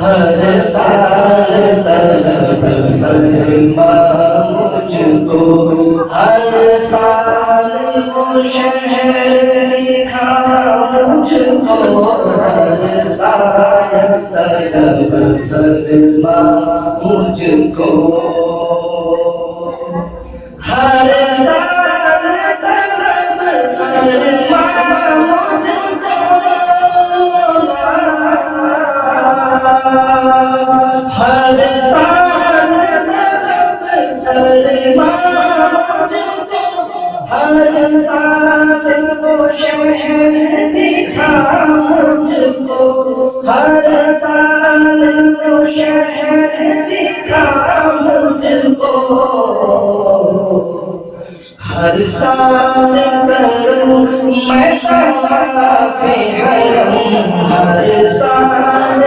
हर साल तलब फरमा मुझको, हर साल वो शहर दिखा मुझको, हर साल तलब फरमा मुझको, हर साल तलब फरमा मुझको, हर साल तलब फरमा मुझको, हर साल वो शहर दिखा मुझको, हर साल वो शहर दिखा मुझको, हर साल करूं मैं तवाफ़े हरम, हर साल